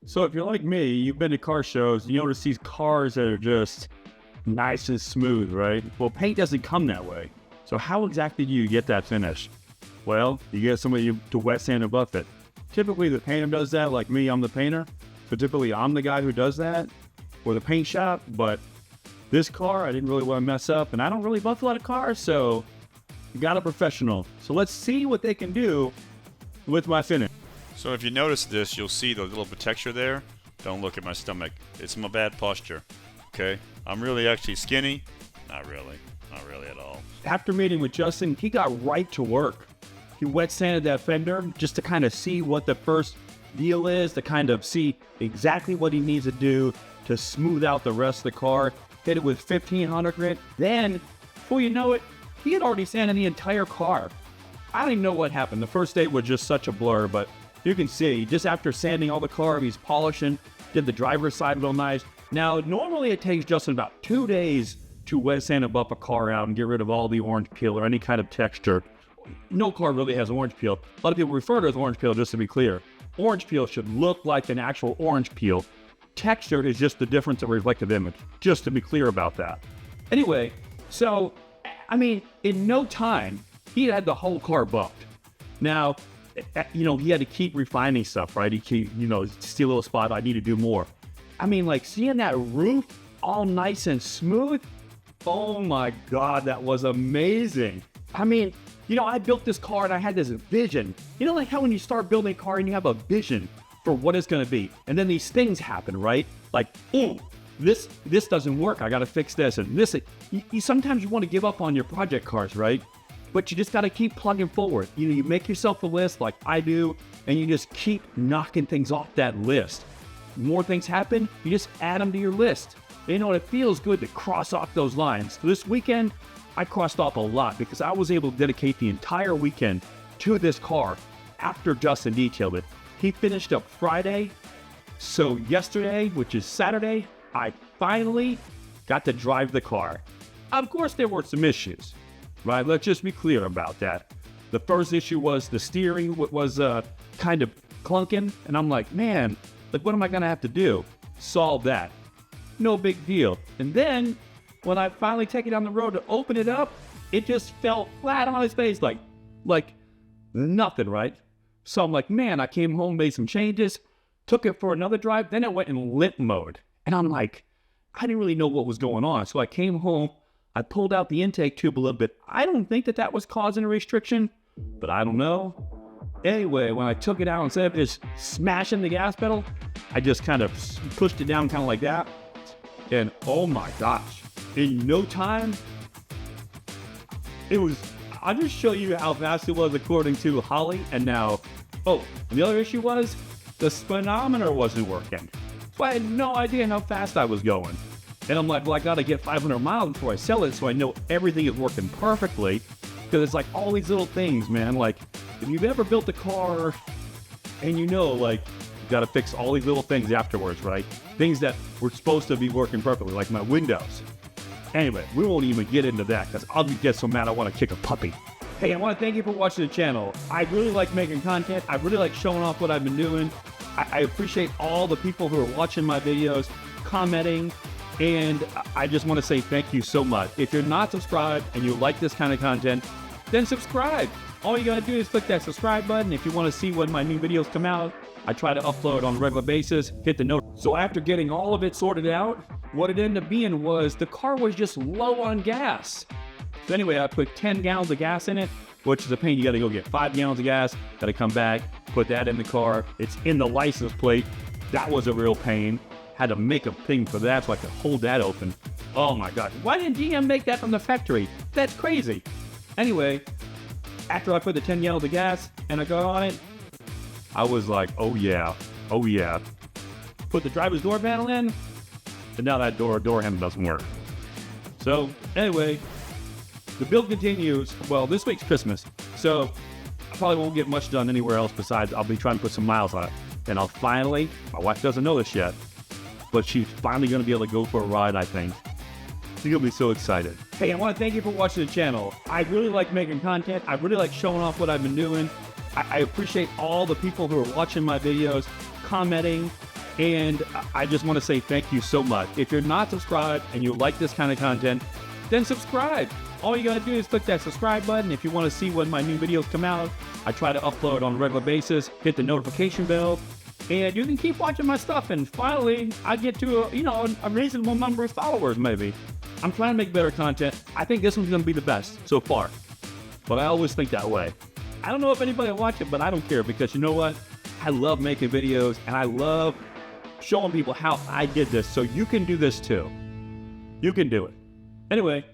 So if you're like me, you've been to car shows, you notice these cars that are just nice and smooth, right? Well, paint doesn't come that way. So how exactly do you get that finish? Well, you get somebody to wet sand and buff it. Typically the painter does that, like me, I'm the painter. So typically I'm the guy who does that, or the paint shop, but this car I didn't really want to mess up, and I don't really buff a lot of cars, so I got a professional. So let's see what they can do with my finish. So if you notice this, you'll see the little texture there. Don't look at my stomach. It's my bad posture, okay? I'm really actually skinny. Not really at all. After meeting with Justin, he got right to work. He wet sanded that fender just to kind of see what the first deal is, to kind of see exactly what he needs to do to smooth out the rest of the car. Hit it with 1500 grit. Then, before you know it, he had already sanded the entire car. I don't even know what happened. The first day was just such a blur, but you can see, just after sanding all the car, he's polishing, did the driver's side real nice. Now, normally it takes Justin about 2 days to wet sand and buff a car out and get rid of all the orange peel or any kind of texture. No car really has orange peel. A lot of people refer to it as orange peel, just to be clear. Orange peel should look like an actual orange peel. Texture is just the difference of reflective image, just to be clear about that. Anyway, so, I mean, in no time, he had the whole car buffed. Now, you know, he had to keep refining stuff, right? He keep, you know, see a little spot, I need to do more. I mean, like, seeing that roof all nice and smooth, oh my God, that was amazing. I mean, you know, I built this car and I had this vision. You know, like how when you start building a car and you have a vision for what it's going to be, and then these things happen, right? Like, ooh, this doesn't work, I got to fix this, and this. You sometimes you want to give up on your project cars, right? But you just got to keep plugging forward. You know, you make yourself a list like I do, and you just keep knocking things off that list. More things happen, you just add them to your list. You know, it feels good to cross off those lines. So this weekend, I crossed off a lot because I was able to dedicate the entire weekend to this car after Justin detailed it. He finished up Friday, so yesterday, which is Saturday, I finally got to drive the car. Of course, there were some issues, right? Let's just be clear about that. The first issue was the steering was kind of clunking, and I'm like, man, like, what am I gonna have to do? Solve that. No big deal. And then, when I finally take it on the road to open it up, it just fell flat on its face, like nothing, right? So I'm like, man, I came home, made some changes, took it for another drive, then it went in limp mode. And I'm like, I didn't really know what was going on. So I came home, I pulled out the intake tube a little bit. I don't think that was causing a restriction, but I don't know. Anyway, when I took it out, instead of just smashing the gas pedal, I just kind of pushed it down kind of like that. And oh my gosh, in no time, it was, I'll just show you how fast it was according to Holly. And now, oh, the other issue was the speedometer wasn't working. So I had no idea how fast I was going. And I'm like, well, I got to get 500 miles before I sell it so I know everything is working perfectly. Because it's like all these little things, man. Like, if you've ever built a car and you know, like, you got to fix all these little things afterwards, right? Things that were supposed to be working perfectly, like my windows. Anyway, we won't even get into that because I'll get so mad I want to kick a puppy. Hey, I want to thank you for watching the channel. I really like making content. I really like showing off what I've been doing. I appreciate all the people who are watching my videos, commenting, and I just want to say thank you so much. If you're not subscribed and you like this kind of content, then subscribe. All you gotta do is click that subscribe button. If you want to see when my new videos come out, I try to upload on a regular basis, hit the note. So after getting all of it sorted out, what it ended up being was the car was just low on gas. So anyway, I put 10 gallons of gas in it, which is a pain. You gotta go get 5 gallons of gas, gotta come back, put that in the car. It's in the license plate. That was a real pain. Had to make a thing for that so I could hold that open. Oh my God, why didn't GM make that from the factory? That's crazy. Anyway, after I put the 10 gallons of gas and I got on it, I was like, oh yeah. Put the driver's door panel in, and now that door handle doesn't work. So anyway, the build continues. Well, this week's Christmas, so I probably won't get much done anywhere else besides I'll be trying to put some miles on it. And I'll finally, my wife doesn't know this yet, but she's finally going to be able to go for a ride, I think. She's going to be so excited. Hey, I want to thank you for watching the channel. I really like making content. I really like showing off what I've been doing. I appreciate all the people who are watching my videos, commenting, And I just want to say thank you so much. If you're not subscribed and you like this kind of content, then subscribe. All you gotta do is click that subscribe button. If you want to see when my new videos come out, I try to upload on a regular basis. Hit the notification bell, and you can keep watching my stuff. And finally, I get to a reasonable number of followers. Maybe I'm trying to make better content. I think this one's gonna be the best so far, but I always think that way. I don't know if anybody will watch it, but I don't care, because you know what? I love making videos, and I love showing people how I did this, so you can do this too. You can do it. Anyway,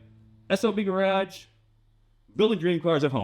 SLB Garage, building dream cars at home.